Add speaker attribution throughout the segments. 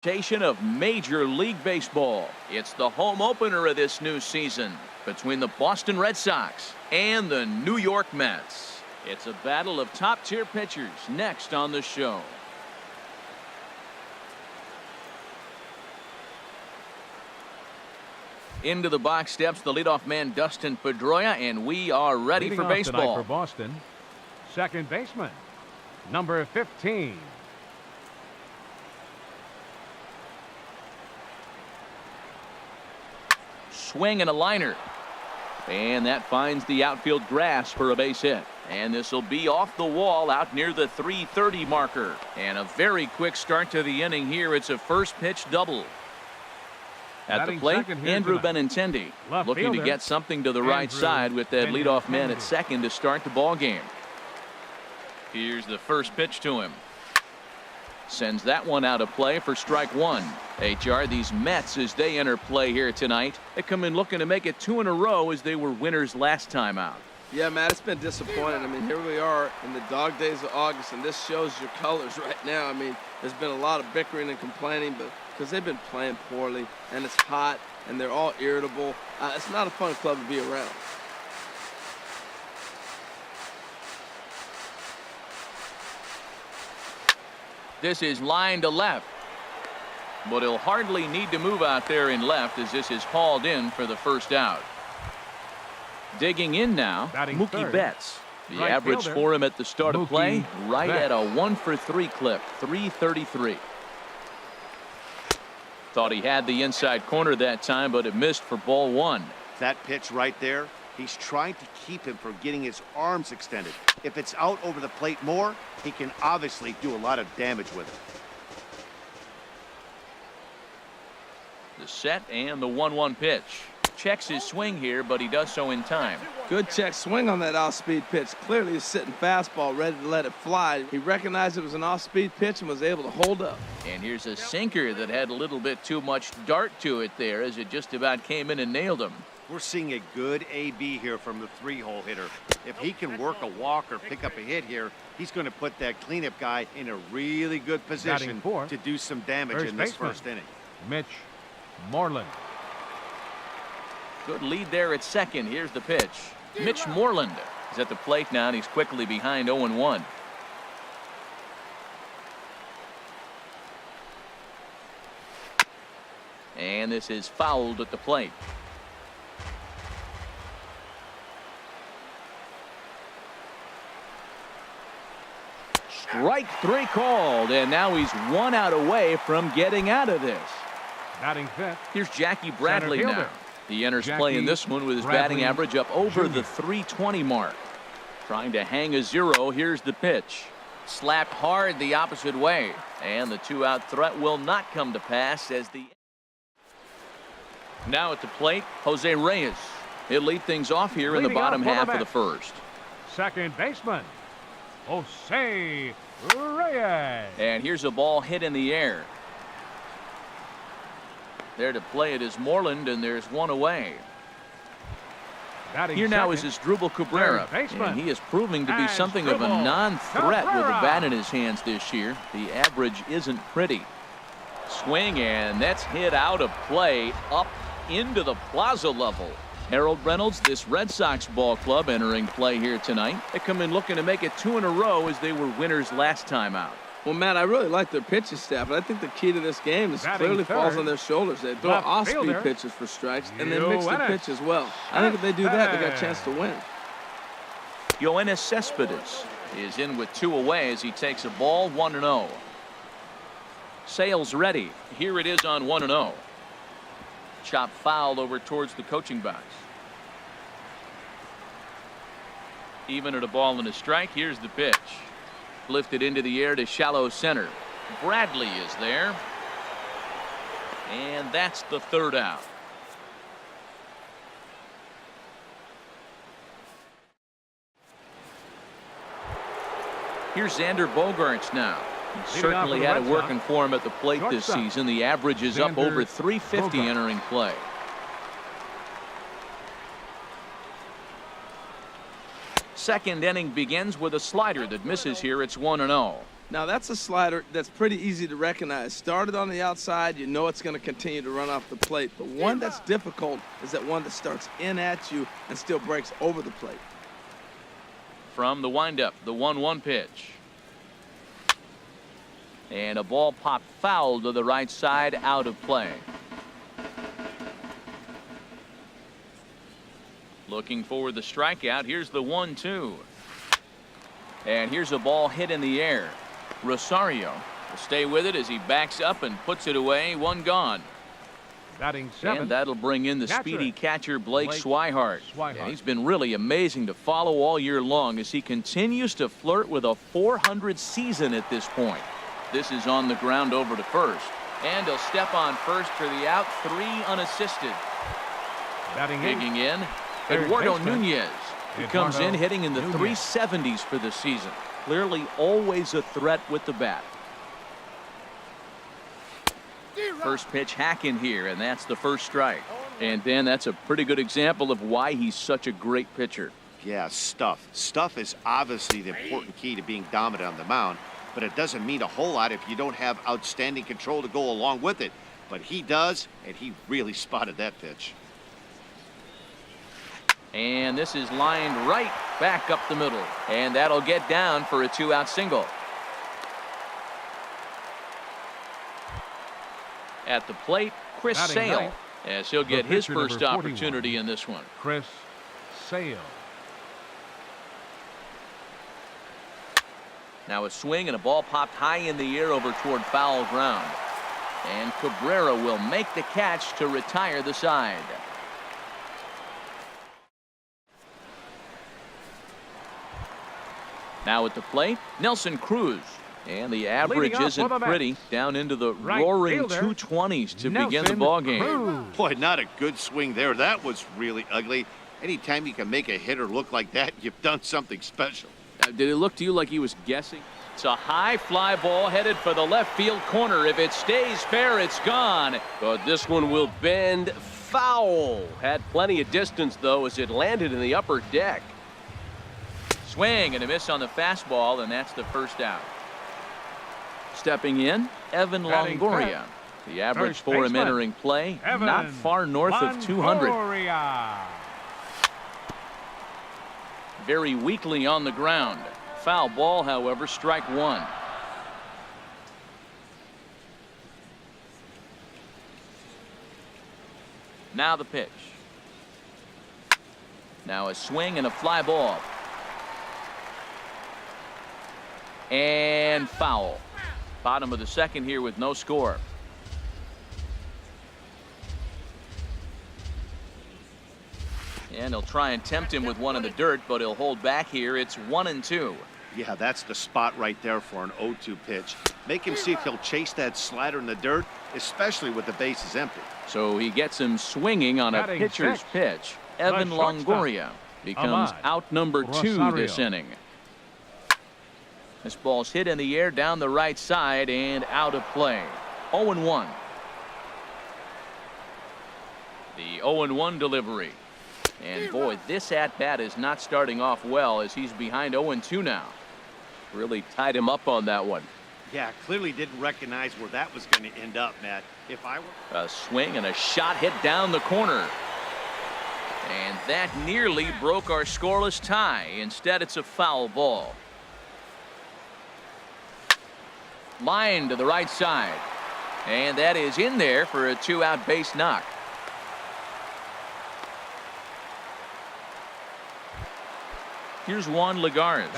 Speaker 1: Of Major League Baseball. It's the home opener of this new season between the Boston Red Sox and the New York Mets. It's a battle of top-tier pitchers next on the show. Into the box steps the leadoff man Dustin Pedroia, and we are ready for baseball.
Speaker 2: For Boston, second baseman, number 15.
Speaker 1: Swing and a liner, and that finds the outfield grass for a base hit, and this will be off the wall out near the 330 marker. And a very quick start to the inning here. It's a first pitch double. At the plate, Andrew Benintendi looking to get something to the right side with that leadoff man at second to start the ball game. Here's the first pitch to him. Sends that one out of play for strike one. HR, these Mets, as they enter play here tonight, they come in looking to make it 2 in a row as they were winners last time out.
Speaker 3: Yeah, Matt, it's been disappointing. I mean, here we are in the dog days of August, and this shows your colors right now. I mean, there's been a lot of bickering and complaining, but because they've been playing poorly, and it's hot, and they're all irritable. It's not a fun club to be around.
Speaker 1: This is line to left, but he'll hardly need to move out there in left as this is hauled in for the first out. Digging in now, Mookie Betts. The average for him at the start of play, right at a 1-for-3 clip, 333. Thought he had the inside corner that time, but it missed for ball one.
Speaker 4: That pitch right there, he's trying to keep him from getting his arms extended. If it's out over the plate more, he can obviously do a lot of damage with it.
Speaker 1: The set and the 1-1 pitch. Checks his swing here, but he does so in time.
Speaker 3: Good check swing on that off-speed pitch. Clearly a sitting fastball ready to let it fly. He recognized it was an off-speed pitch and was able to hold up.
Speaker 1: And here's a sinker that had a little bit too much dart to it there as it just about came in and nailed him.
Speaker 4: We're seeing a good AB here from the 3-hole hitter. If he can work a walk or pick up a hit here, he's going to put that cleanup guy in a really good position to do some damage in this first inning.
Speaker 2: Mitch Moreland.
Speaker 1: Good lead there at second. Here's the pitch. Mitch Moreland is at the plate now, and he's quickly behind 0-1. And this is fouled at the plate. Strike 3 called, and now he's 1 out away from getting out of this.
Speaker 2: Batting fifth.
Speaker 1: Here's Jackie Bradley now. He enters play in this one with his batting average up over the 320 mark. Trying to hang a 0. Here's the pitch. Slapped hard the opposite way, and the 2-out threat will not come to pass as the. Now at the plate, Jose Reyes. He'll lead things off here in the bottom half of the first.
Speaker 2: Second baseman, Jose Reyes.
Speaker 1: And here's a ball hit in the air. There to play it is Moreland, and there's 1 away. Here now is Asdrubal Cabrera, and he is proving to be something of a non-threat with a bat in his hands this year. The average isn't pretty. Swing, and that's hit out of play up into the plaza level. Harold Reynolds, this Red Sox ball club entering play here tonight. They come in looking to make it 2 in a row as they were winners last time out.
Speaker 3: Well, Matt, I really like their pitching staff, but I think the key to this game is clearly falls on their shoulders. They throw off-speed pitches for strikes, and then mix the pitch as well. I think if they do that, they got a chance to win.
Speaker 1: Yoenis Cespedes is in with 2 away as he takes a ball 1-0. Sales ready. Here it is on 1-0. Chop fouled over towards the coaching box. Even at a ball and a strike. Here's the pitch. Lifted into the air to shallow center. Bradley is there. And that's the 3rd out. Here's Xander Bogaerts now. He certainly had it working for him at the plate this season. The average is up over 350 entering play. Second inning begins with a slider that misses here. It's 1-0.
Speaker 3: Now that's a slider that's pretty easy to recognize. Started on the outside, you know it's going to continue to run off the plate. The one that's difficult is that one that starts in at you and still breaks over the plate.
Speaker 1: From the windup, the 1-1 pitch. And a ball popped foul to the right side, out of play. Looking for the strikeout. Here's the 1-2. And here's a ball hit in the air. Rosario will stay with it as he backs up and puts it away. One gone.
Speaker 2: Batting seventh.
Speaker 1: And that'll bring in the speedy catcher Blake Swihart. Yeah, he's been really amazing to follow all year long as he continues to flirt with a .400 season at this point. This is on the ground over to first. And he'll step on first for the out. 3 unassisted.
Speaker 2: Batting
Speaker 1: digging in, Eduardo Nunez. He comes in hitting in the 370s for the season. Clearly always a threat with the bat. First pitch hack in here, and that's the first strike. And Dan, that's a pretty good example of why he's such a great pitcher.
Speaker 4: Yeah, stuff. Stuff is obviously the important key to being dominant on the mound, but it doesn't mean a whole lot if you don't have outstanding control to go along with it. But he does, and he really spotted that pitch.
Speaker 1: And this is lined right back up the middle. And that'll get down for a 2-out single. At the plate, Chris Sale, as he'll get his first opportunity in this one.
Speaker 2: Chris Sale.
Speaker 1: Now a swing and a ball popped high in the air over toward foul ground. And Cabrera will make the catch to retire the side. Now at the plate, Nelson Cruz. And the average isn't pretty, down into the roaring 220s to begin the ball game.
Speaker 4: Boy, not a good swing there. That was really ugly. Anytime you can make a hitter look like that, you've done something special.
Speaker 1: Did it look to you like he was guessing? It's a high fly ball headed for the left field corner. If it stays fair, it's gone.
Speaker 5: But this one will bend foul. Had plenty of distance, though, as it landed in the upper deck.
Speaker 1: Swing and a miss on the fastball, and that's the first out. Stepping in, Evan Longoria. The average for him entering play, not far north of 200. Very weakly on the ground. Foul ball, however, strike one. Now the pitch. Now a swing and a fly ball. And foul. Bottom of the second here with no score. And he'll try and tempt him with one in the dirt, but he'll hold back here. It's 1-2.
Speaker 4: Yeah, that's the spot right there for an 0-2 pitch. Make him see if he'll chase that slider in the dirt, especially with the bases empty.
Speaker 1: So he gets him swinging on a pitcher's pitch. Evan Longoria becomes out number 2 this inning. This ball's hit in the air down the right side and out of play. 0-1. The 0-1 delivery. And boy, this at-bat is not starting off well as he's behind 0-2 now.
Speaker 5: Really tied him up on that one.
Speaker 4: Yeah, clearly didn't recognize where that was going to end up, Matt. If I were...
Speaker 1: A swing and a shot hit down the corner. And that nearly broke our scoreless tie. Instead, it's a foul ball. Line to the right side. And that is in there for a 2-out base knock. Here's Juan Lagares.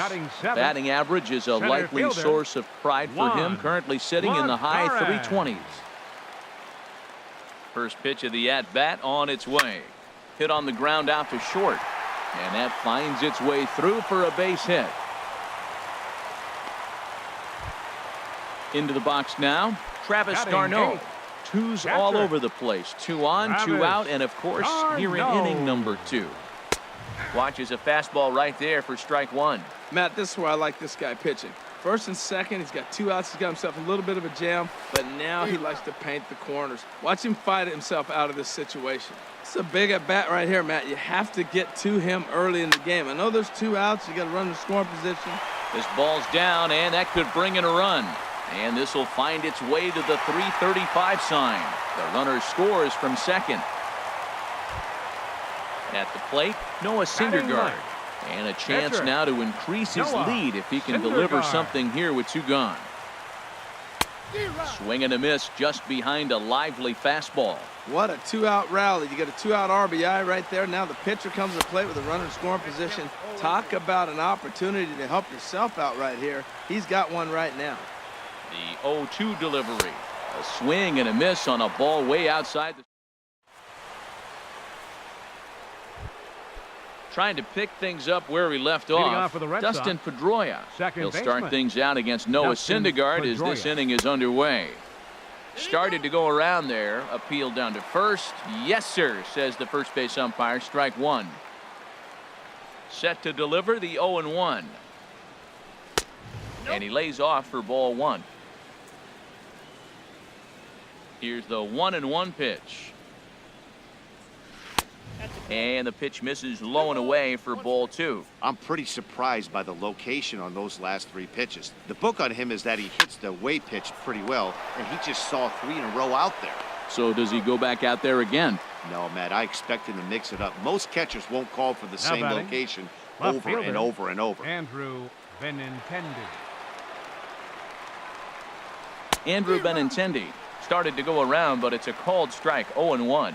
Speaker 1: Batting average is a likely source of pride for him, currently sitting in the high 320s. First pitch of the at-bat on its way. Hit on the ground out to short. And that finds its way through for a base hit. Into the box now, Travis d'Arnaud. Twos all over the place. 2 on, 2 out, and of course, here in inning number 2. Watches a fastball right there for strike one.
Speaker 3: Matt, this is where I like this guy pitching. First and second, he's got 2 outs. He's got himself a little bit of a jam, but now he likes to paint the corners. Watch him fight himself out of this situation. It's a big at-bat right here, Matt. You have to get to him early in the game. I know there's 2 outs. You got to run the scoring position,
Speaker 1: This ball's down, and that could bring in a run. And this will find its way to the 335 sign. The runner scores from second. At the plate, Noah Syndergaard. And a chance now to increase his lead if he can deliver something here with 2 gone. Swing and a miss just behind a lively fastball.
Speaker 3: What a 2-out rally. You get a 2-out RBI right there. Now the pitcher comes to plate with a runner in scoring position. Talk about an opportunity to help yourself out right here. He's got one right now.
Speaker 1: The 0-2 delivery. A swing and a miss on a ball way outside the. Trying to pick things up where he left off. Dustin Pedroia. He'll start things out against Noah Syndergaard as this inning is underway. Started to go around there. Appeal down to first. Yes, sir, says the first base umpire. Strike 1. Set to deliver the 0-1. And he lays off for ball 1. Here's the 1-1 pitch. And the pitch misses low and away for ball 2.
Speaker 4: I'm pretty surprised by the location on those last 3 pitches. The book on him is that he hits the way pitch pretty well, and he just saw 3 in a row out there.
Speaker 1: So does he go back out there again?
Speaker 4: No, Matt, I expect him to mix it up. Most catchers won't call for the same location over and over and over.
Speaker 2: Andrew Benintendi.
Speaker 1: Andrew Benintendi started to go around, but it's a called strike. 0-1.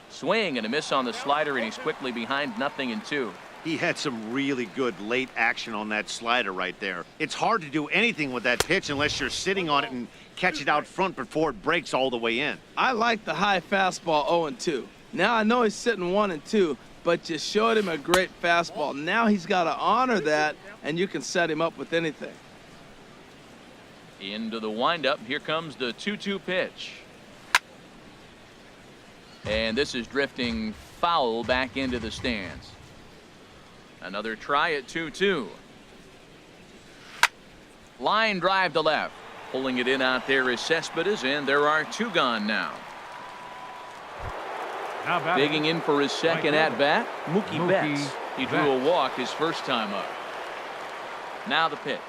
Speaker 1: Swing and a miss on the slider, and he's quickly behind 0-2.
Speaker 4: He had some really good late action on that slider right there. It's hard to do anything with that pitch unless you're sitting on it and catch it out front before it breaks all the way in.
Speaker 3: I like the high fastball 0-2. Now I know he's sitting 1-2, but you showed him a great fastball. Now he's got to honor that, and you can set him up with anything.
Speaker 1: Into the windup. Here comes the 2-2 pitch. And this is drifting foul back into the stands. Another try at 2-2. Line drive to left. Pulling it in out there is Cespedes, and there are 2 gone now. Digging in for his second at-bat, Mookie Betts. He drew a walk his first time up. Now the pitch.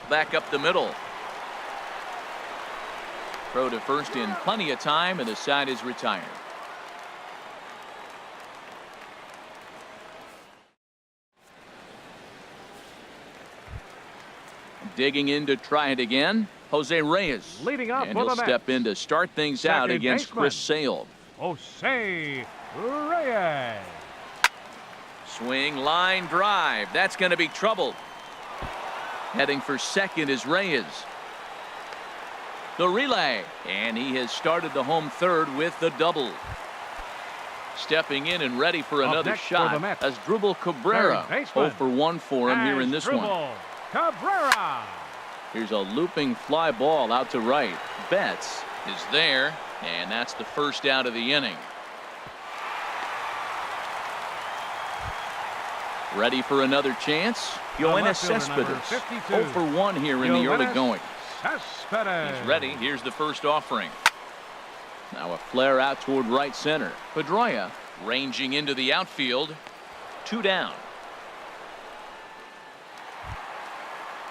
Speaker 1: Back up the middle. Throw to first in plenty of time, and the side is retired. Digging in to try it again, Jose Reyes.
Speaker 2: Leading up,
Speaker 1: and he'll step in to start things out against Chris Sale.
Speaker 2: Jose Reyes.
Speaker 1: Swing, line drive. That's going to be trouble. Heading for second is Reyes. The relay, and he has started the home third with the double. Stepping in and ready for another shot as Drupal Cabrera. 0-for-1 for him here in this one.
Speaker 2: Cabrera.
Speaker 1: Here's a looping fly ball out to right. Betts is there, and that's the first out of the inning. Ready for another chance? Yoenis Cespedes. 0-for-1 here in the early going. He's ready. Here's the first offering. Now a flare out toward right center. Pedroia ranging into the outfield. 2 down.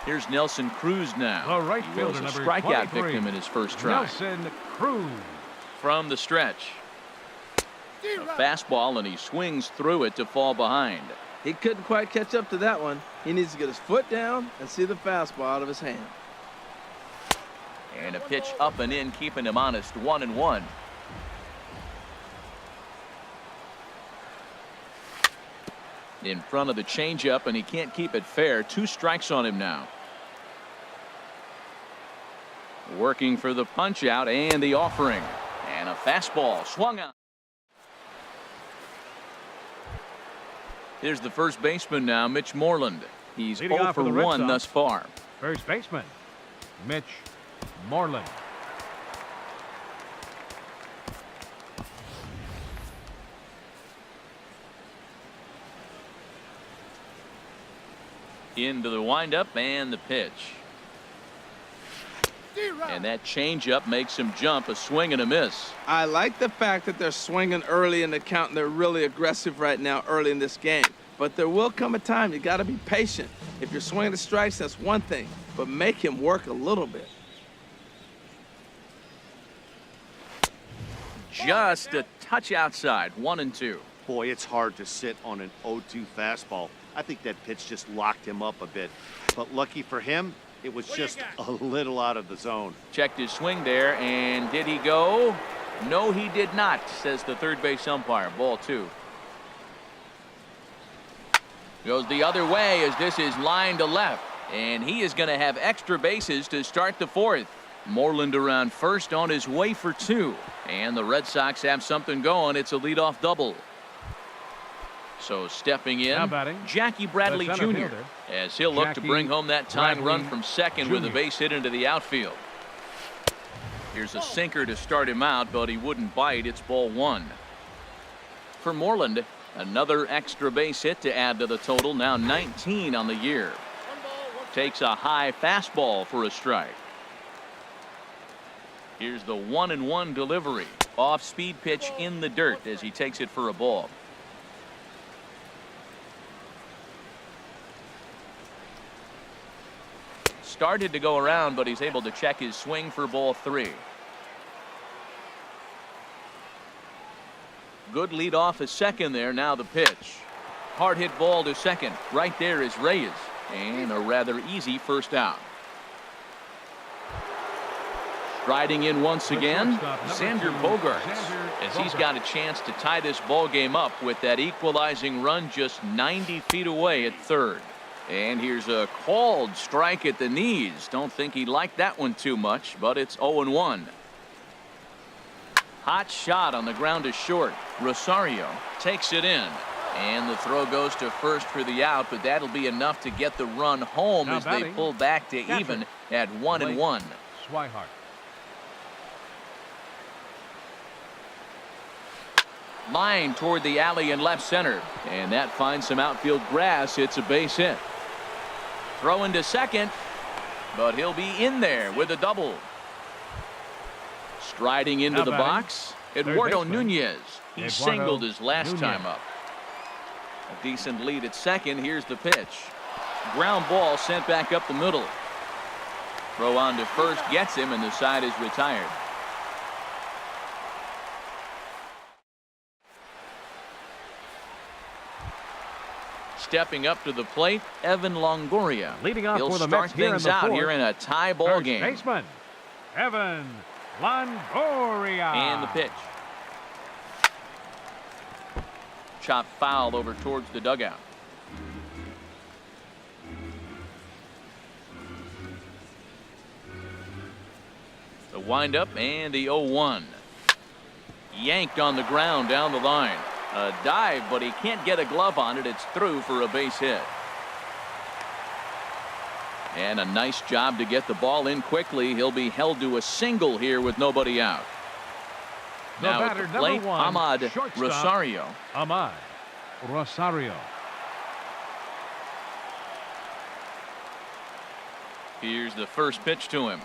Speaker 1: Here's Nelson Cruz now.
Speaker 2: The right fielder,
Speaker 1: a strikeout victim in his first try.
Speaker 2: Nelson Cruz.
Speaker 1: From the stretch. A fastball, and he swings through it to fall behind.
Speaker 3: He couldn't quite catch up to that one. He needs to get his foot down and see the fastball out of his hand.
Speaker 1: And a pitch up and in, keeping him honest. 1-1. In front of the changeup, and he can't keep it fair. 2 strikes on him now. Working for the punch out and the offering. And a fastball swung out. Here's the first baseman now, Mitch Moreland. He's 0-for-1 thus far.
Speaker 2: First baseman, Mitch Moreland.
Speaker 1: Into the windup and the pitch. And that changeup makes him jump, a swing and a miss.
Speaker 3: I like the fact that they're swinging early in the count, and they're really aggressive right now early in this game. But there will come a time you got to be patient. If you're swinging the strikes, that's one thing, but make him work a little bit.
Speaker 1: Just a touch outside, 1-2.
Speaker 4: Boy, it's hard to sit on an 0-2 fastball. I think that pitch just locked him up a bit. But lucky for him, it was just a little out of the zone.
Speaker 1: Checked his swing there, and did he go? No, he did not, says the third base umpire. Ball 2. Goes the other way as this is lined to left. And he is going to have extra bases to start the 4th. Moreland around first on his way for 2. And the Red Sox have something going. It's a leadoff double. So stepping in, Jackie Bradley Jr. as he'll look to bring home that tying run from second with a base hit into the outfield. Here's a sinker to start him out, but he wouldn't bite. It's ball 1. For Moreland, another extra base hit to add to the total, now 19 on the year. Takes a high fastball for a strike. Here's the 1-1 delivery. Off-speed pitch in the dirt as he takes it for a ball. Started to go around, but he's able to check his swing for ball 3. Good lead off at second there. Now the pitch. Hard hit ball to second. Right there is Reyes. And a rather easy first out. Striding in once again, Xander Bogaerts, as he's got a chance to tie this ball game up with that equalizing run just 90 feet away at third. And here's a called strike at the knees. Don't think he liked that one too much, but it's 0-1. Hot shot on the ground to short. Rosario takes it in. And the throw goes to first for the out, but that'll be enough to get the run home as they pull back to even at 1-1.
Speaker 2: Swihart.
Speaker 1: Line toward the alley in left center, and that finds some outfield grass. It's a base hit. Throw into second, but he'll be in there with a double. Striding into the box, Eduardo Nunez. He singled his last time up. A decent lead at second. Here's the pitch. Ground ball sent back up the middle. Throw on to first gets him, and the side is retired. Stepping up to the plate, Evan Longoria.
Speaker 2: Leading off
Speaker 1: He'll
Speaker 2: for the
Speaker 1: start
Speaker 2: Mets here
Speaker 1: things
Speaker 2: in the
Speaker 1: out
Speaker 2: fourth.
Speaker 1: here in a tie ball game.
Speaker 2: Baseman, Evan Longoria.
Speaker 1: And the pitch. Chop foul over towards the dugout. The windup and the 0-1. Yanked on the ground down the line. A dive, but he can't get a glove on it. It's through for a base hit. And a nice job to get the ball in quickly. He'll be held to a single here with nobody out. Now at the plate, Ahmad Rosario.
Speaker 2: Ahmad Rosario.
Speaker 1: Here's the first pitch to him.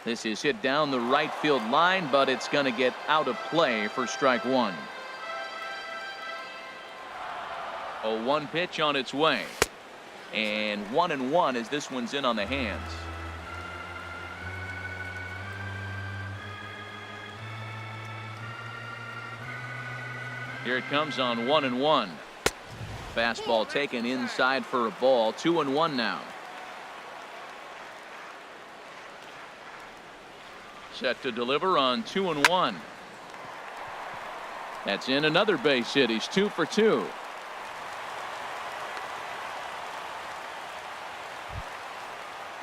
Speaker 1: This is hit down the right field line, but it's going to get out of play for strike 1. A 1 pitch on its way. And 1-1 as this one's in on the hands. Here it comes on 1-1. Fastball taken inside for a ball. 2-1 now. Set to deliver on 2-1. That's in another base hit. He's 2 for 2.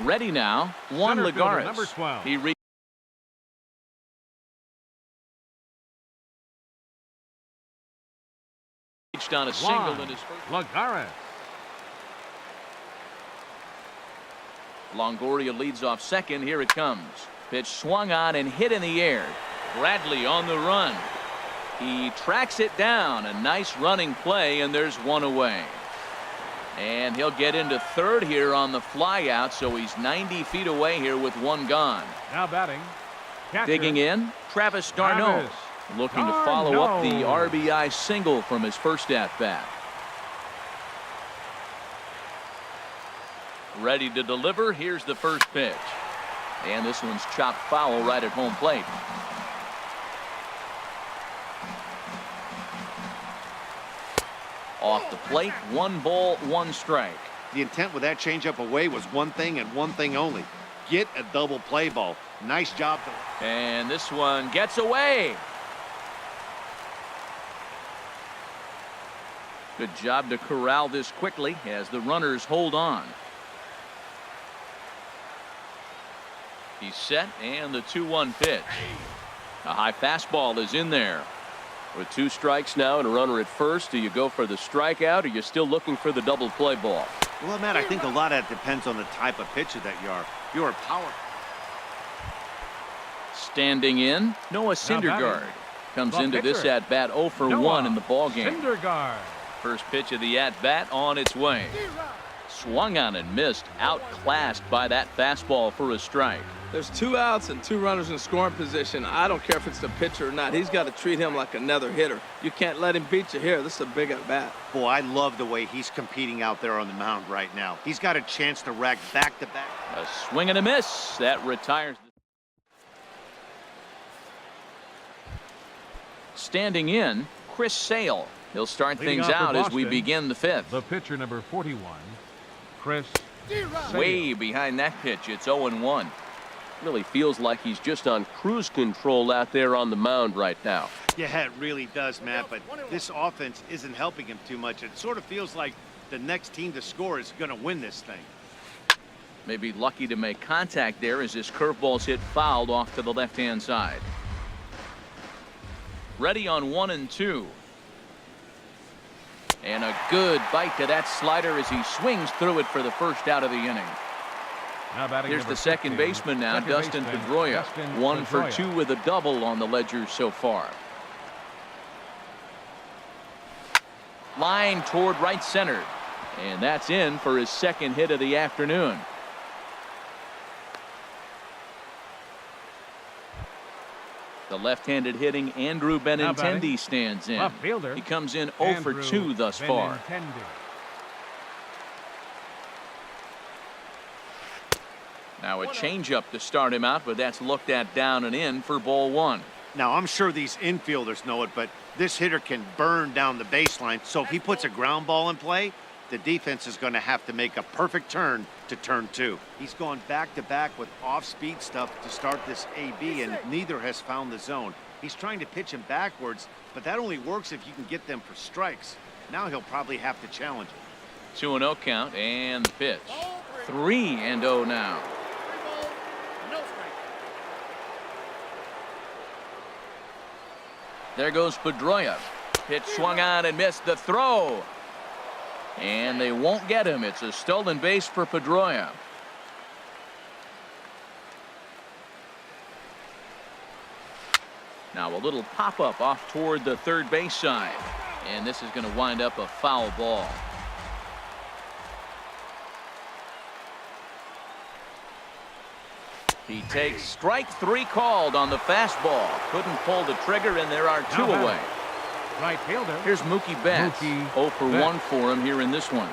Speaker 1: Ready now, Juan Lagares.
Speaker 2: Number 12.
Speaker 1: He reached on a single in his first.
Speaker 2: Lagares.
Speaker 1: Longoria leads off second. Here it comes. Pitch swung on and hit in the air. Bradley on the run. He tracks it down. A nice running play, and there's one away. And he'll get into third here on the fly out, so he's 90 feet away here with one gone.
Speaker 2: Now batting. Catcher.
Speaker 1: Digging in, Travis d'Arnaud. Looking to follow up the RBI single from his first at-bat. Ready to deliver. Here's the first pitch. And this one's chopped foul right at home plate. Off the plate, 1 ball, 1 strike.
Speaker 4: The intent with that changeup away was one thing and one thing only. Get a double play ball. Nice job.
Speaker 1: And this one gets away. Good job to corral this quickly as the runners hold on. He's set, and the 2-1 pitch. A high fastball is in there.
Speaker 5: With 2 strikes now and a runner at first, do you go for the strikeout or you're still looking for the double play ball?
Speaker 4: Well, Matt, I think a lot of that depends on the type of pitcher that you are. You're a power.
Speaker 1: Standing in, Noah Syndergaard comes into this at-bat 0 for 1 in the ballgame.
Speaker 2: Syndergaard.
Speaker 1: First pitch of the at-bat on its way. Swung on and missed, outclassed by that fastball for a strike.
Speaker 3: There's 2 outs and 2 runners in scoring position. I don't care if it's the pitcher or not. He's got to treat him like another hitter. You can't let him beat you here. This is a big at-bat.
Speaker 4: Boy, I love the way he's competing out there on the mound right now. He's got a chance to rack back-to-back.
Speaker 1: A swing and a miss. That retires. Standing in, Chris Sale. He'll start things out as we begin the 5th.
Speaker 2: The pitcher, number 41, Chris Sale.
Speaker 1: Way behind that pitch. It's 0-1.
Speaker 5: Really feels like he's just on cruise control out there on the mound right now.
Speaker 4: Yeah, it really does, Matt, but this offense isn't helping him too much. It sort of feels like the next team to score is going to win this thing.
Speaker 1: Maybe lucky to make contact there as this curveball's hit fouled off to the left-hand side. Ready on 1 and 2. And a good bite to that slider as he swings through it for the first out of the inning. Here's the second baseman now, Dustin Pedroia. 1 for 2 with a double on the ledger so far. Line toward right center. And that's in for his second hit of the afternoon. The left-handed hitting Andrew Benintendi stands in. He comes in 0 for 2 thus far. Now a changeup to start him out, but that's looked at down and in for ball 1.
Speaker 4: Now, I'm sure these infielders know it, but this hitter can burn down the baseline. So if he puts a ground ball in play, the defense is going to have to make a perfect turn to turn 2. He's gone back-to-back with off-speed stuff to start this AB, and neither has found the zone. He's trying to pitch him backwards, but that only works if you can get them for strikes. Now he'll probably have to challenge it.
Speaker 1: 2-0 count, and the pitch. 3-0 now. There goes Pedroia. Pitch swung on and missed the throw. And they won't get him. It's a stolen base for Pedroia. Now a little pop-up off toward the third base side. And this is going to wind up a foul ball. He takes strike 3 called on the fastball. Couldn't pull the trigger, and there are 2 away.
Speaker 2: Right fielder.
Speaker 1: Here's Mookie Betts. 0 for 1 for him here in this one.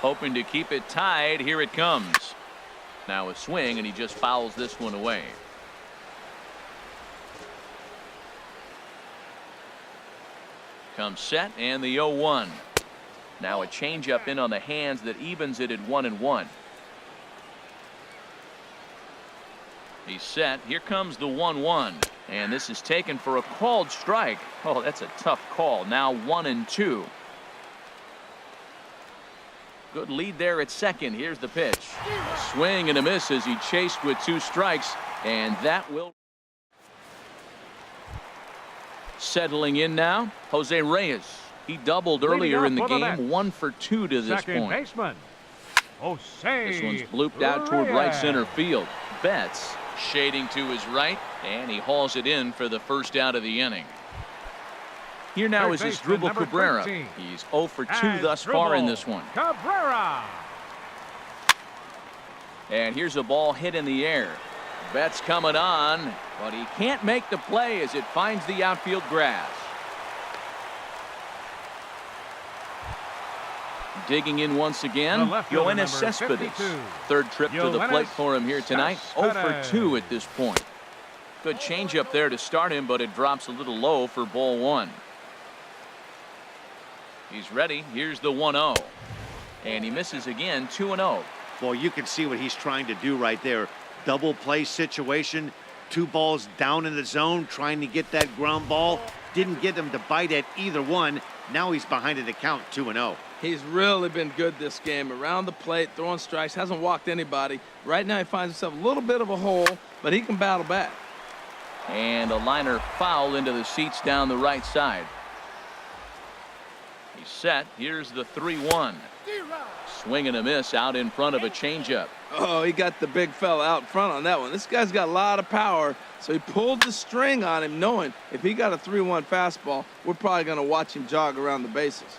Speaker 1: Hoping to keep it tied. Here it comes. Now a swing, and he just fouls this one away. Comes set, and the 0-1. Now a changeup in on the hands that evens it at 1-1. He's set. Here comes the 1-1. And this is taken for a called strike. Oh, that's a tough call. Now 1-2. Good lead there at second. Here's the pitch. A swing and a miss as he chased with 2 strikes. And that will. Settling in now, Jose Reyes. He doubled earlier in the game. 1 for 2 to this point.
Speaker 2: Baseman.
Speaker 1: This one's blooped out toward right center field. Betts shading to his right, and he hauls it in for the first out of the inning. Here now
Speaker 2: Third
Speaker 1: is his
Speaker 2: baseman,
Speaker 1: dribble
Speaker 2: number
Speaker 1: Cabrera.
Speaker 2: 13.
Speaker 1: He's 0 for 2
Speaker 2: As
Speaker 1: thus far in
Speaker 2: dribble,
Speaker 1: this one.
Speaker 2: Cabrera.
Speaker 1: And here's a ball hit in the air. Betts coming on, but he can't make the play as it finds the outfield grass. Digging in once again, Yoenis Cespedes. Third trip to the plate for him here tonight. 0 for 2 at this point. Good changeup there to start him, but it drops a little low for ball 1. He's ready. Here's the 1-0. And he misses again, 2-0.
Speaker 4: Well, you can see what he's trying to do right there. Double play situation. 2 balls down in the zone, trying to get that ground ball. Didn't get him to bite at either one. Now he's behind in the count, 2-0.
Speaker 3: He's really been good this game. Around the plate, throwing strikes, hasn't walked anybody. Right now he finds himself a little bit of a hole, but he can battle back.
Speaker 1: And a liner foul into the seats down the right side. He's set. Here's the 3-1. Swing and a miss out in front of a changeup.
Speaker 3: Oh, he got the big fella out front on that one. This guy's got a lot of power, so he pulled the string on him, knowing if he got a 3-1 fastball, we're probably going to watch him jog around the bases.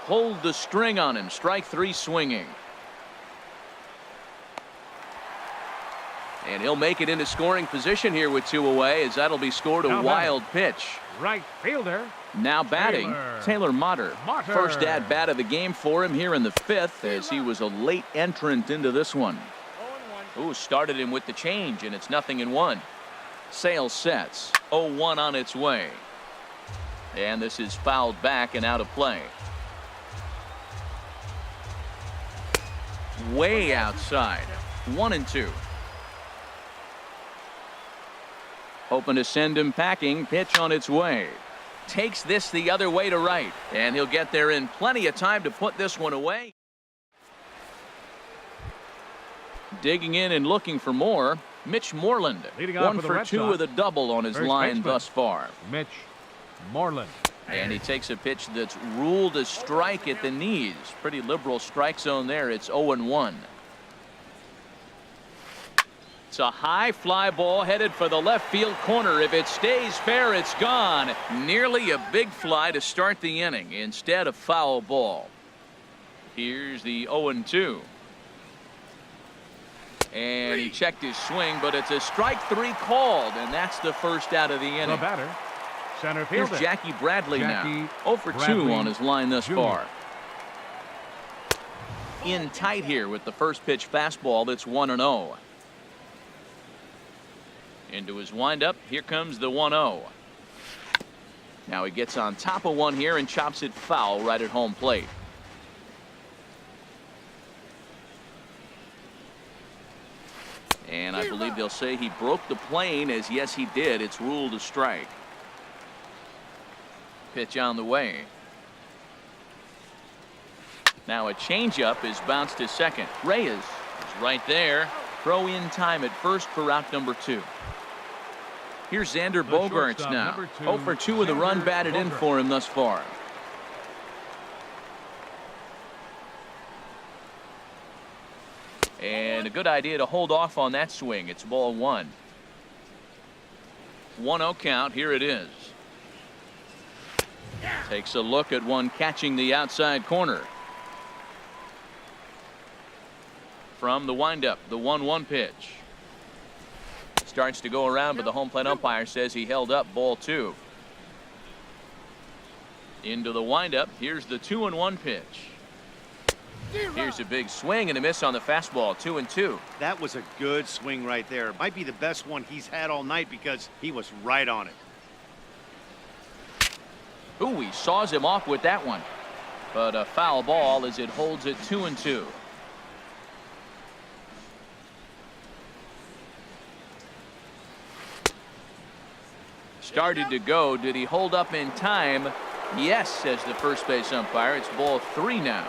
Speaker 1: Hold the string on him. Strike 3 swinging. And he'll make it into scoring position here with 2 away, as that'll be scored a wild pitch.
Speaker 2: Right fielder.
Speaker 1: Now batting, Taylor Motter. First at bat of the game for him here in the 5th, as he was a late entrant into this one. Ooh, started him with the change, and it's 0-1. Sale sets. 0-1 on its way. And this is fouled back and out of play. Way outside. 1-2. Hoping to send him packing. Pitch on its way. Takes this the other way to right. And he'll get there in plenty of time to put this one away. Digging in and looking for more, Mitch Moreland. 1 for 2 with a double on his line thus far.
Speaker 2: Mitch Moreland.
Speaker 1: And he takes a pitch that's ruled a strike at the knees. Pretty liberal strike zone there. It's 0-1. It's a high fly ball headed for the left field corner. If it stays fair, it's gone. Nearly a big fly to start the inning. Instead, a foul ball. Here's the 0-2. And he checked his swing, but it's a strike 3 called, and that's the first out of the inning.
Speaker 2: The batter, center fielder.
Speaker 1: Here's Jackie Bradley now. 0 for 2 on his line thus far. In tight here with the first pitch fastball that's 1-0. Into his windup. Here comes the 1-0. Now he gets on top of one here and chops it foul right at home plate. And I believe they'll say he broke the plane, as yes he did. It's ruled a strike. Pitch on the way. Now a changeup is bounced to second. Reyes is right there. Throw in time at first for out number 2. Here's Xander Bogaerts now. 0 for 2 with a run batted in for him thus far. And a good idea to hold off on that swing. It's ball 1. 1-0 count. Here it is. Takes a look at one catching the outside corner. From the windup, the 1-1 pitch. Starts to go around, but the home plate umpire says he held up ball 2. Into the windup. Here's the 2-1 pitch. Here's a big swing and a miss on the fastball. 2-2.
Speaker 4: That was a good swing right there. Might be the best one he's had all night because he was right on it.
Speaker 1: Ooh, he saws him off with that one. But a foul ball as it holds it 2-2. Started to go. Did he hold up in time? Yes, says the first base umpire. It's ball 3 now.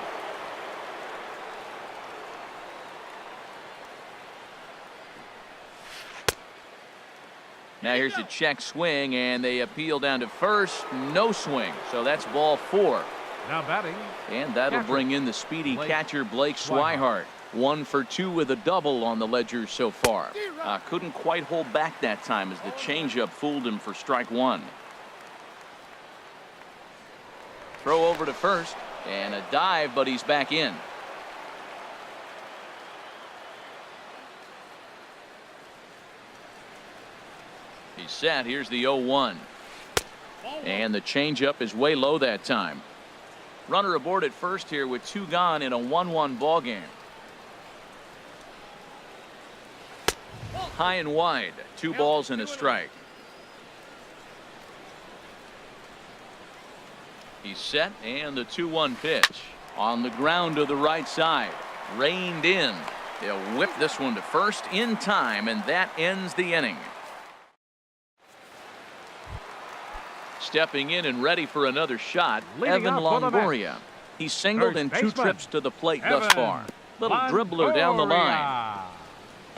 Speaker 1: Now here's a check swing, and they appeal down to first. No swing. So that's ball 4.
Speaker 2: Now batting.
Speaker 1: And that'll bring in the speedy catcher Blake Swihart. 1 for 2 with a double on the ledger so far. Couldn't quite hold back that time as the changeup fooled him for strike one. Throw over to first and a dive, but he's back in. He's set. Here's the 0-1. And the changeup is way low that time. Runner aboard at first here with 2 gone in a 1-1 ball game. High and wide, 2 balls and a strike. He's set, and the 2-1 pitch on the ground to the right side, reined in. They'll whip this one to first in time, and that ends the inning. Stepping in and ready for another shot, Evan Longoria. He's singled in 2 trips to the plate thus far. Little dribbler down the line.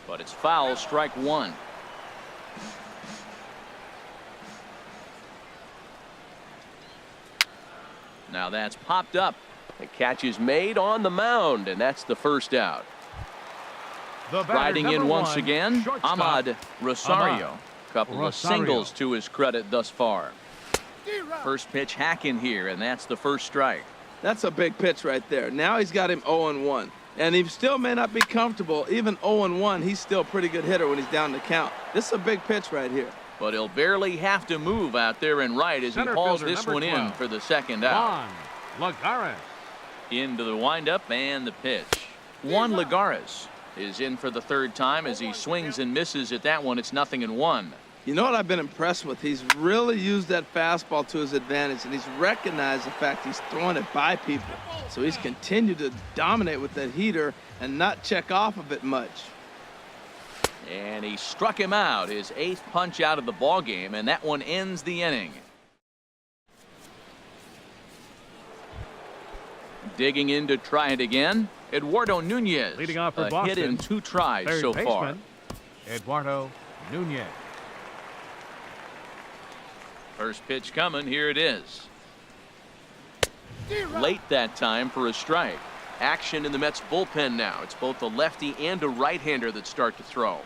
Speaker 1: But it's foul, strike one. Now that's popped up. The catch is made on the mound, and that's the first out. Riding in once again, Ahmad Rosario. Couple of singles to his credit thus far. First pitch hacking here, and that's the first strike.
Speaker 3: That's a big pitch right there. Now he's got him 0-1. And he still may not be comfortable. Even 0-1, he's still a pretty good hitter when he's down the count. This is a big pitch right here.
Speaker 1: But he'll barely have to move out there and right as he hauls this one in for the second out.
Speaker 2: Juan Lagares.
Speaker 1: Into the windup and the pitch. Juan Lagares is in for the third time as he swings and misses at that one. It's 0-1.
Speaker 3: You know what I've been impressed with? He's really used that fastball to his advantage, and he's recognized the fact he's throwing it by people. So he's continued to dominate with that heater and not check off of it much.
Speaker 1: And he struck him out, his 8th punch out of the ball game, and that one ends the inning. Digging in to try it again, Eduardo Nunez.
Speaker 2: Leading off for
Speaker 1: a
Speaker 2: Boston,
Speaker 1: hit in 2 tries so far.
Speaker 2: Eduardo Nunez.
Speaker 1: First pitch coming. Here it is. Late that time for a strike. Action in the Mets bullpen now. It's both a lefty and a right-hander that start to throw.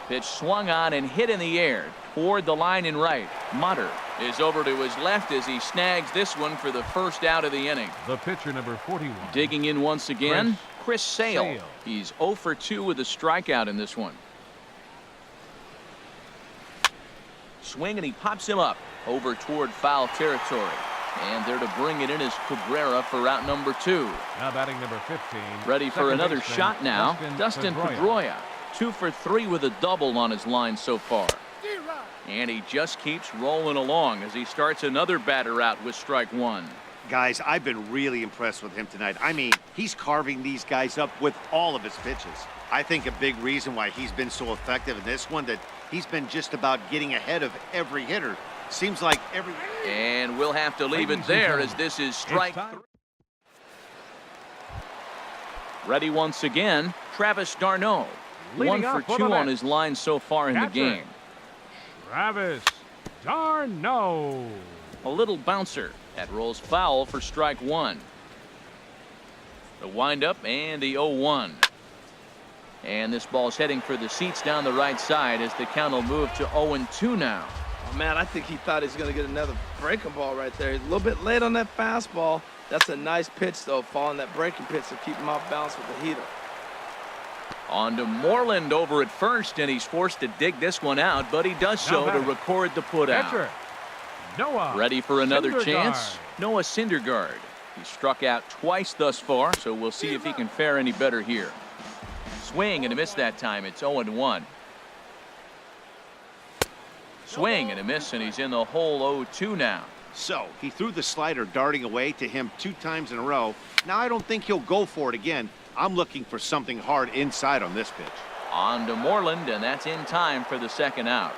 Speaker 1: Pitch swung on and hit in the air toward the line and right. Mutter is over to his left as he snags this one for the first out of the inning.
Speaker 2: The pitcher, number 41.
Speaker 1: Digging in once again, Chris Sale. He's 0 for 2 with a strikeout in this one. Swing, and he pops him up over toward foul territory. And there to bring it in is Cabrera for out number 2.
Speaker 2: Now batting number 15.
Speaker 1: Ready for another shot now. Dustin Pedroia. 2 for 3 with a double on his line so far. And he just keeps rolling along as he starts another batter out with strike one.
Speaker 4: Guys, I've been really impressed with him tonight. I mean, he's carving these guys up with all of his pitches. I think a big reason why he's been so effective in this one, that he's been just about getting ahead of every hitter. Seems like every...
Speaker 1: And we'll have to leave it there as this is strike 3. Ready once again, Travis d'Arnaud. 1 for 2 on his line so far in the game.
Speaker 2: Travis d'Arnaud.
Speaker 1: A little bouncer that rolls foul for strike 1. The windup and the 0-1. And this ball's heading for the seats down the right side as the count will move to 0-2 now.
Speaker 3: Oh, man, I think he thought he was going to get another breaking ball right there. He's a little bit late on that fastball. That's a nice pitch, though, following that breaking pitch to keep him off balance with the heater.
Speaker 1: On to Moreland over at first, and he's forced to dig this one out, but he does so to record the putout.
Speaker 2: Noah
Speaker 1: Ready for another
Speaker 2: Syndergaard.
Speaker 1: chance? Noah Syndergaard. He struck out twice thus far, so we'll see if he can fare any better here. Swing and a miss that time. It's 0-1. Swing and a miss, and he's in the hole 0-2 now.
Speaker 4: So he threw the slider darting away to him 2 times in a row. Now I don't think he'll go for it again. I'm looking for something hard inside on this pitch.
Speaker 1: On to Moreland, and that's in time for the second out.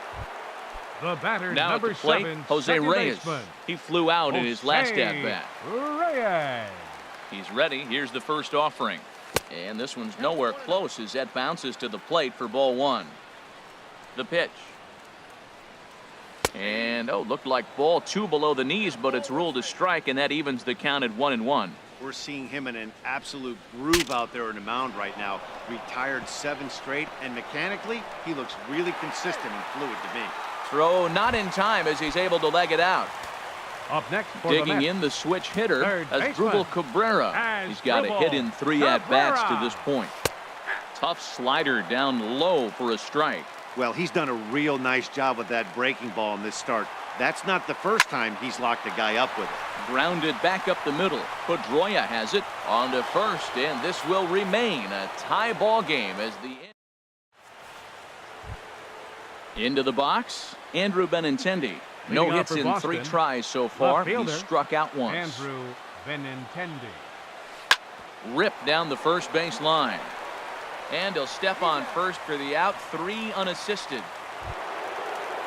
Speaker 2: The batter,
Speaker 1: now
Speaker 2: number
Speaker 1: at the plate,
Speaker 2: 7,
Speaker 1: Jose Reyes.
Speaker 2: baseman.
Speaker 1: He flew out in his last at-bat.
Speaker 2: Reyes.
Speaker 1: He's ready. Here's the first offering. And this one's nowhere close as that bounces to the plate for ball 1. The pitch. And, looked like ball 2 below the knees, but it's ruled a strike, and that evens the count at 1-1.
Speaker 4: We're seeing him in an absolute groove out there on the mound right now. Retired 7 straight, and mechanically, he looks really consistent and fluid to me.
Speaker 1: Throw not in time as he's able to leg it out.
Speaker 2: Up next for
Speaker 1: Digging in the switch hitter as Drupal Cabrera. He's got a hit in 3 at-bats to this point. Tough slider down low for a strike.
Speaker 4: Well, he's done a real nice job with that breaking ball in this start. That's not the first time he's locked a guy up with it.
Speaker 1: Grounded back up the middle. Pedroia has it on to first, and this will remain a tie ball game as the into the box. Andrew Benintendi. No hits in 3 tries so far. He struck out once.
Speaker 2: Andrew Benintendi.
Speaker 1: Ripped down the first base line. And he'll step on first for the out. 3 unassisted.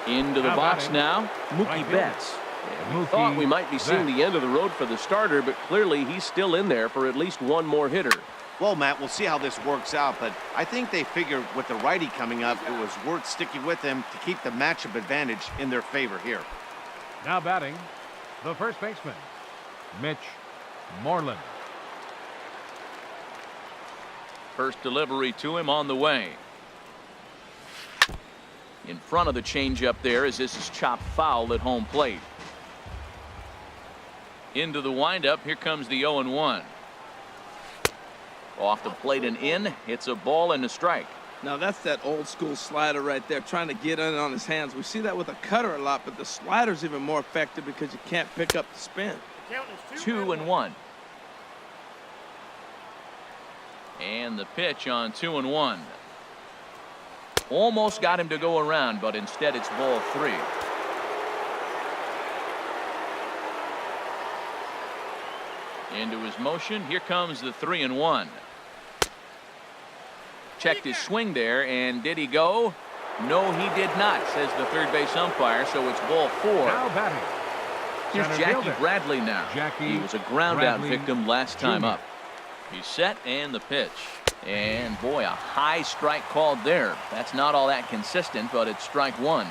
Speaker 1: Into the box now, Mookie Betts.
Speaker 5: Yeah, we thought we might be seeing the end of the road for the starter, but clearly he's still in there for at least one more hitter.
Speaker 4: Well, Matt, we'll see how this works out, but I think they figured with the righty coming up, it was worth sticking with him to keep the matchup advantage in their favor here.
Speaker 2: Now batting, the first baseman, Mitch Moreland.
Speaker 1: First delivery to him on the way. In front of the changeup there as this is chopped foul at home plate. Into the windup. Here comes the 0-1. Off the plate and in. It's a ball and a strike.
Speaker 3: Now that's that old school slider right there, trying to get in on his hands. We see that with a cutter a lot, but the slider's even more effective because you can't pick up the spin.
Speaker 1: 2-1. And the pitch on 2-1. Almost got him to go around, but instead it's ball 3. Into his motion. Here comes the 3-1. Checked his swing there, and did he go? No, he did not, says the third base umpire, so it's ball 4.
Speaker 2: Now batting.
Speaker 1: Here's Jackie Bradley now. He was a ground-out victim last time up. He's set, and the pitch. And boy, a high strike called there. That's not all that consistent, but it's strike 1.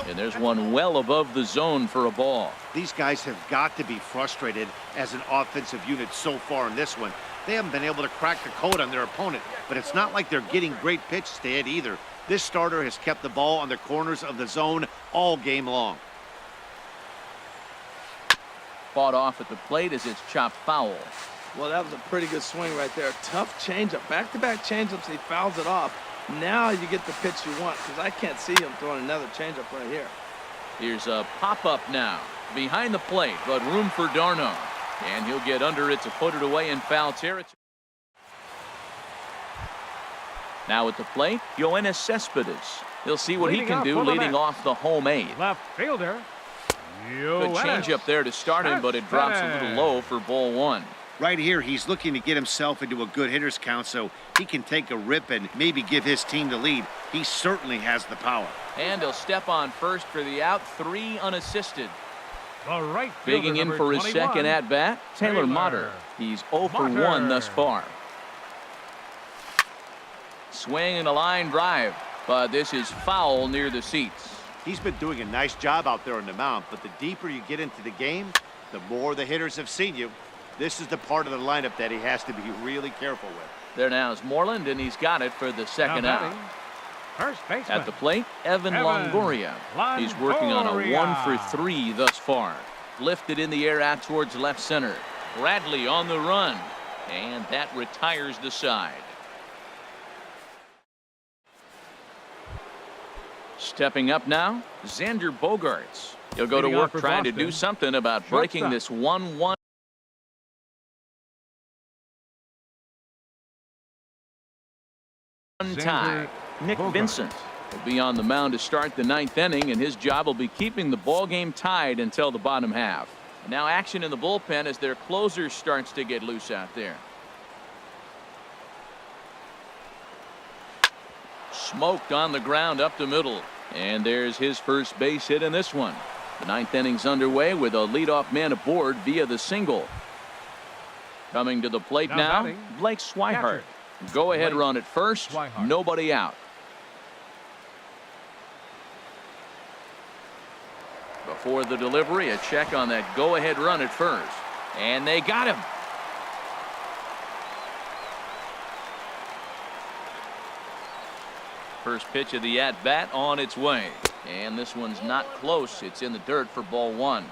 Speaker 1: And there's one well above the zone for a ball.
Speaker 4: These guys have got to be frustrated as an offensive unit so far in this one. They haven't been able to crack the code on their opponent, but it's not like they're getting great pitches to hit either. This starter has kept the ball on the corners of the zone all game long.
Speaker 1: Fought off at the plate as it's chopped foul.
Speaker 3: Well, that was a pretty good swing right there. Tough changeup. Back-to-back changeups, he fouls it off. Now you get the pitch you want, because I can't see him throwing another changeup right here.
Speaker 1: Here's a pop-up now. Behind the plate, but room for Darno. And he'll get under it to put it away in foul territory. Now at the plate, Yoenis Cespedes. He'll see what he can do leading off the home 8.
Speaker 2: Left fielder.
Speaker 1: Good changeup there to start him, but it drops a little low for ball 1.
Speaker 4: Right here, he's looking to get himself into a good hitter's count so he can take a rip and maybe give his team the lead. He certainly has the power.
Speaker 1: And he'll step on first for the out. 3 unassisted.
Speaker 2: The right
Speaker 1: digging in for his
Speaker 2: 21,
Speaker 1: second at-bat, Taylor Motter. He's 0 for 1 thus far. Swing and a line drive, but this is foul near the seats.
Speaker 4: He's been doing a nice job out there on the mound, but the deeper you get into the game, the more the hitters have seen you. This is the part of the lineup that he has to be really careful with.
Speaker 1: There now is Moreland, and he's got it for the second out.
Speaker 2: First baseman.
Speaker 1: At the plate, Evan Longoria. He's working on a 1 for 3 thus far. Lifted in the air out towards left center. Bradley on the run, and that retires the side. Stepping up now, Xander Bogaerts. He'll go to work trying to do something about breaking this 1-1 tie. Nick Vincent will be on the mound to start the 9th inning, and his job will be keeping the ball game tied until the bottom half. And now action in the bullpen as their closer starts to get loose out there. Smoked on the ground up the middle, and there's his first base hit in this one. The 9th inning's underway with a leadoff man aboard via the single. Coming to the plate now, Blake Swihart. Go ahead run at first, nobody out. Before the delivery, a check on that go-ahead run at first. And they got him. First pitch of the at-bat on its way. And this one's not close. It's in the dirt for ball one.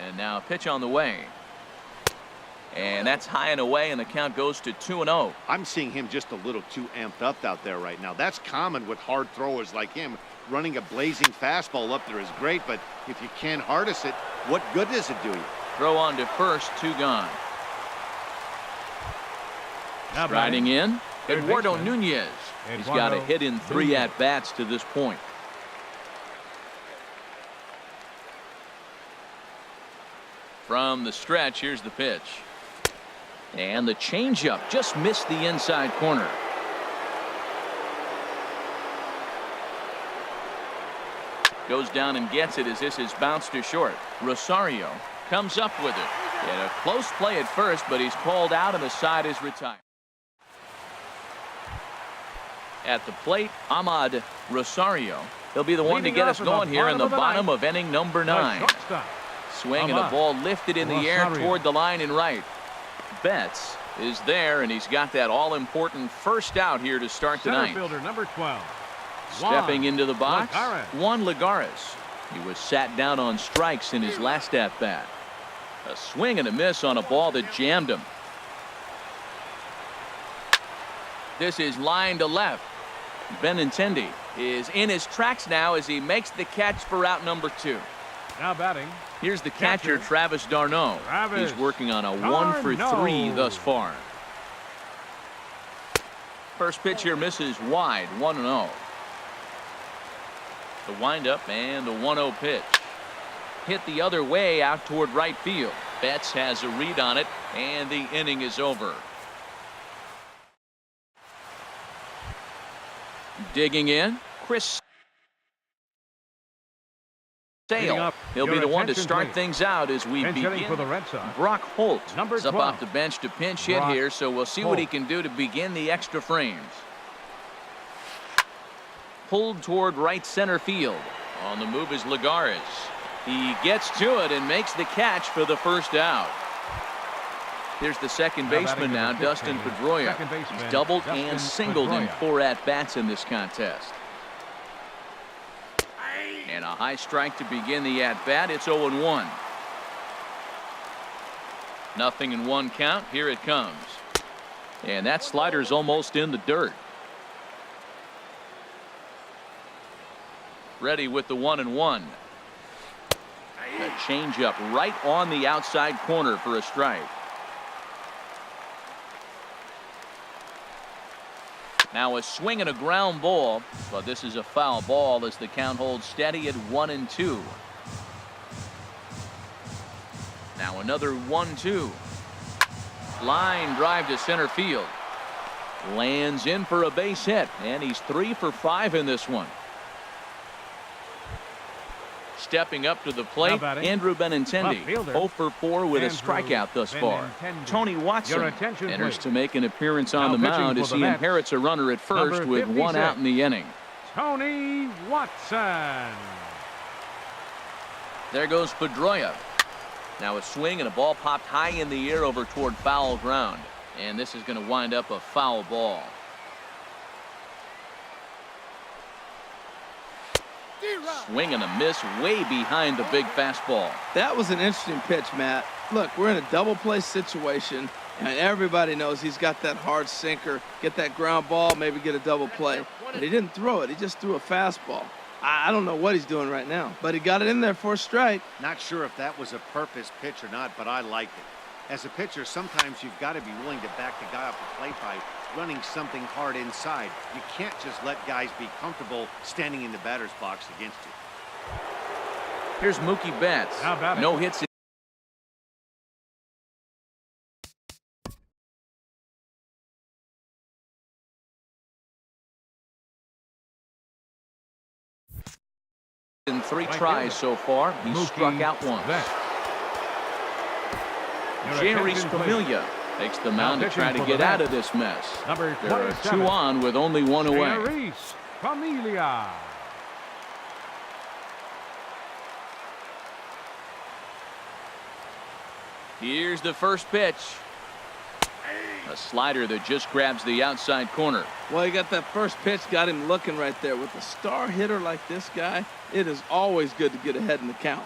Speaker 1: And now a pitch on the way. And that's high and away, and the count goes to 2-0.
Speaker 4: I'm seeing him just a little too amped up out there right now. That's common with hard throwers like him. Running a blazing fastball up there is great, but if you can't harness it, what good does it do you?
Speaker 1: Throw on to first, 2 gone. Striding in, Eduardo Nunez. He's got a hit in 3 at-bats to this point. From the stretch, here's the pitch. And the changeup just missed the inside corner. Goes down and gets it as this is bounced to short. Rosario comes up with it. And a close play at first, but he's called out and the side is retired. At the plate, Ahmad Rosario. He'll be the one to get us going here in the bottom of inning number 9. Swing and a ball lifted in the air toward the line and right. Betts is there, and he's got that all-important first out here to start the ninth.
Speaker 2: Fielder number 12.
Speaker 1: Stepping into the box, Juan Lagares. He was sat down on strikes in his last at-bat. A swing and a miss on a ball that jammed him. This is line to left. Benintendi is in his tracks now as he makes the catch for out number 2.
Speaker 2: Now batting.
Speaker 1: Here's the catcher, Travis d'Arnaud. He's working on a 1 for 3 thus far. First pitch here misses wide, 1-0. The windup and the 1-0 pitch. Hit the other way out toward right field. Betts has a read on it, and the inning is over. Digging in, Chris Sale. He'll be the one to start things out as we begin.
Speaker 2: For the Red Sox.
Speaker 1: Brock Holt is up
Speaker 2: 12.
Speaker 1: off the bench to pinch hit here, so we'll see what he can do to begin the extra frames. Pulled toward right center field. On the move is Lagares. He gets to it and makes the catch for the first out. Here's the second baseman now, Dustin Pedroia. He's doubled and singled in 4 at-bats in this contest. And a high strike to begin the at-bat. It's 0-1. 0-1 count. Here it comes. And that slider's almost in the dirt. Ready with the 1-1. A changeup right on the outside corner for a strike. Now a swing and a ground ball, but this is a foul ball as the count holds steady at 1-2. Now another 1-2. Line drive to center field. Lands in for a base hit, and he's 3 for 5 in this one. Stepping up to the plate, Andrew Benintendi, 0 for 4 with a strikeout thus far. Tony Watson enters to make an appearance on the mound as he inherits a runner at first with 1 out in the inning.
Speaker 2: Tony Watson.
Speaker 1: There goes Pedroia. Now a swing and a ball popped high in the air over toward foul ground. And this is going to wind up a foul ball. Swing and a miss way behind the big fastball.
Speaker 3: That was an interesting pitch, Matt. Look, we're in a double play situation, and everybody knows he's got that hard sinker. Get that ground ball, maybe get a double play. But he didn't throw it. He just threw a fastball. I don't know what he's doing right now, but he got it in there for a strike.
Speaker 4: Not sure if that was a purpose pitch or not, but I liked it. As a pitcher, sometimes you've got to be willing to back the guy off the plate by running something hard inside. You can't just let guys be comfortable standing in the batter's box against you.
Speaker 1: Here's Mookie Betts. No hits. In 3 tries so far, he struck out once. Jerry Familia takes the mound to try to get out of this mess. There are 2 on with only 1 away.
Speaker 2: Familia.
Speaker 1: Here's the first pitch. A slider that just grabs the outside corner.
Speaker 3: Well, he got that first pitch, got him looking right there. With a star hitter like this guy, it is always good to get ahead in the count.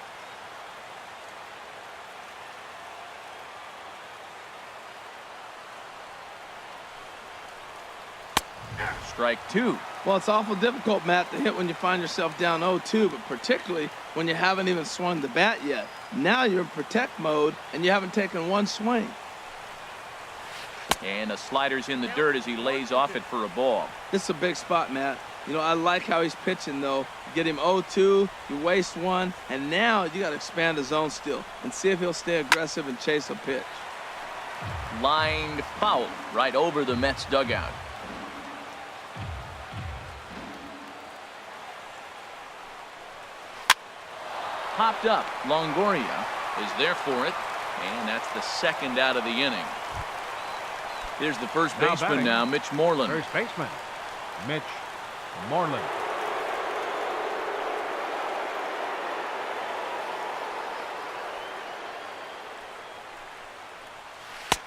Speaker 1: Strike two.
Speaker 3: Well, it's awful difficult, Matt, to hit when you find yourself down 0-2, but particularly when you haven't even swung the bat yet. Now you're in protect mode, and you haven't taken one swing.
Speaker 1: And a slider's in the dirt as he lays off it for a ball.
Speaker 3: This is a big spot, Matt. You know, I like how he's pitching, though. Get him 0-2, you waste one, and now you got to expand the zone still and see if he'll stay aggressive and chase a pitch.
Speaker 1: Lined foul right over the Mets dugout. Popped up. Longoria is there for it, and that's the second out of the inning. Here's the first baseman now, Mitch Moreland.
Speaker 2: First baseman, Mitch Moreland.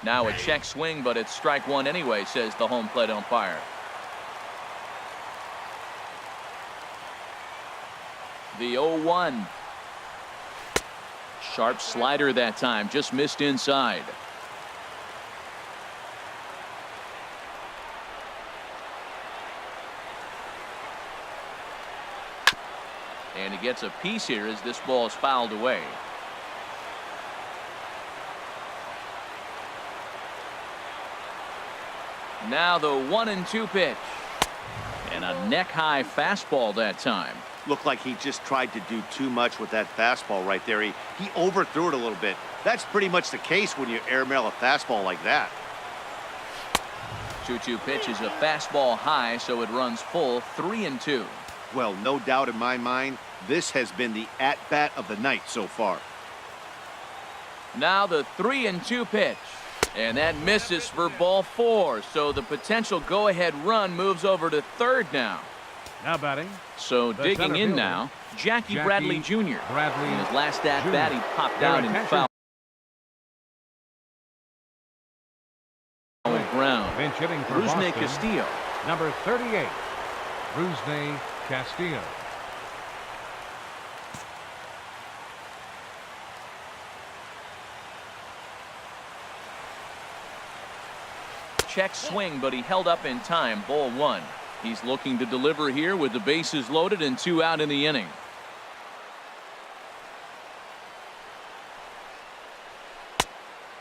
Speaker 1: Now a check swing, but it's strike one anyway, says the home plate umpire. The 0-1. Sharp slider that time, just missed inside. And he gets a piece here as this ball is fouled away. Now the 1-2 pitch. And a neck-high fastball that time.
Speaker 4: Looked like he just tried to do too much with that fastball right there. He overthrew it a little bit. That's pretty much the case when you airmail a fastball like that.
Speaker 1: 2-2 pitch is a fastball high, so it runs full, 3-2.
Speaker 4: Well, no doubt in my mind, this has been the at-bat of the night so far.
Speaker 1: Now the 3-2 pitch. And that misses for ball 4. So the potential go-ahead run moves over to third now.
Speaker 2: Now batting.
Speaker 1: So digging in now, Jackie Bradley Jr. In his last at-bat, he popped out and fouled ground.
Speaker 2: Bench hitting for
Speaker 1: Rusney
Speaker 2: Boston.
Speaker 1: Castillo.
Speaker 2: Number 38, Rusney Castillo.
Speaker 1: Check swing, but he held up in time. Ball 1. He's looking to deliver here with the bases loaded and 2 out in the inning.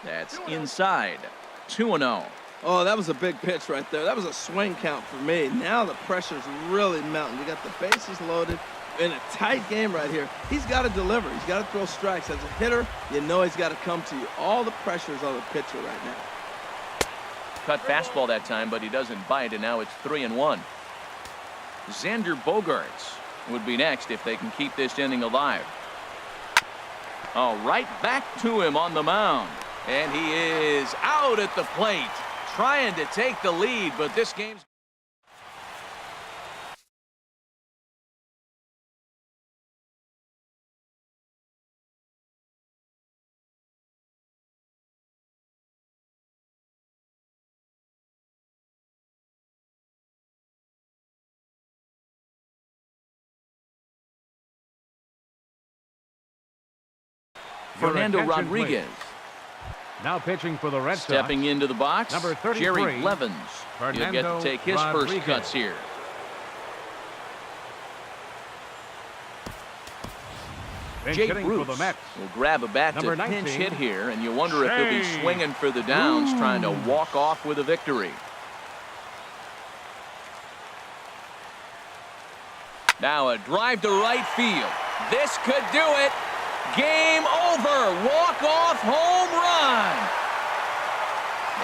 Speaker 1: That's inside. 2-0.
Speaker 3: Oh, that was a big pitch right there. That was a swing count for me. Now the pressure's really mounting. You got the bases loaded in a tight game right here. He's got to deliver. He's got to throw strikes. As a hitter, you know he's got to come to you. All the pressure's on the pitcher right now.
Speaker 1: Cut fastball that time, but he doesn't bite, and now it's 3-1. Xander Bogaerts would be next if they can keep this inning alive. Oh, right back to him on the mound. And he is out at the plate, trying to take the lead, but this game's... Fernando Rodriguez.
Speaker 2: Now pitching for the Red Sox.
Speaker 1: Stepping into the box,
Speaker 2: Number 33,
Speaker 1: Jerry Blevins. He'll get to take his
Speaker 2: Rodriguez.
Speaker 1: first cuts here.
Speaker 2: Bench
Speaker 1: Jay
Speaker 2: hitting
Speaker 1: Bruce
Speaker 2: for the Mets.
Speaker 1: will grab a bat
Speaker 2: Number
Speaker 1: to pinch
Speaker 2: 19,
Speaker 1: hit here, and you wonder if he'll be
Speaker 2: Jay
Speaker 1: swinging for the downs, trying to
Speaker 2: Bruce.
Speaker 1: walk off with a victory. Now a drive to right field. This could do it. Game over. Walk-off home run.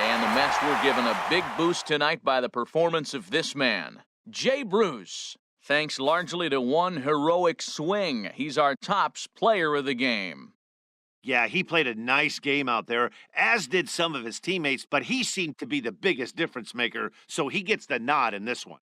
Speaker 1: And the Mets were given a big boost tonight by the performance of this man, Jay Bruce. Thanks largely to one heroic swing. He's our tops player of the game.
Speaker 4: Yeah, he played a nice game out there, as did some of his teammates, but he seemed to be the biggest difference maker, so he gets the nod in this one.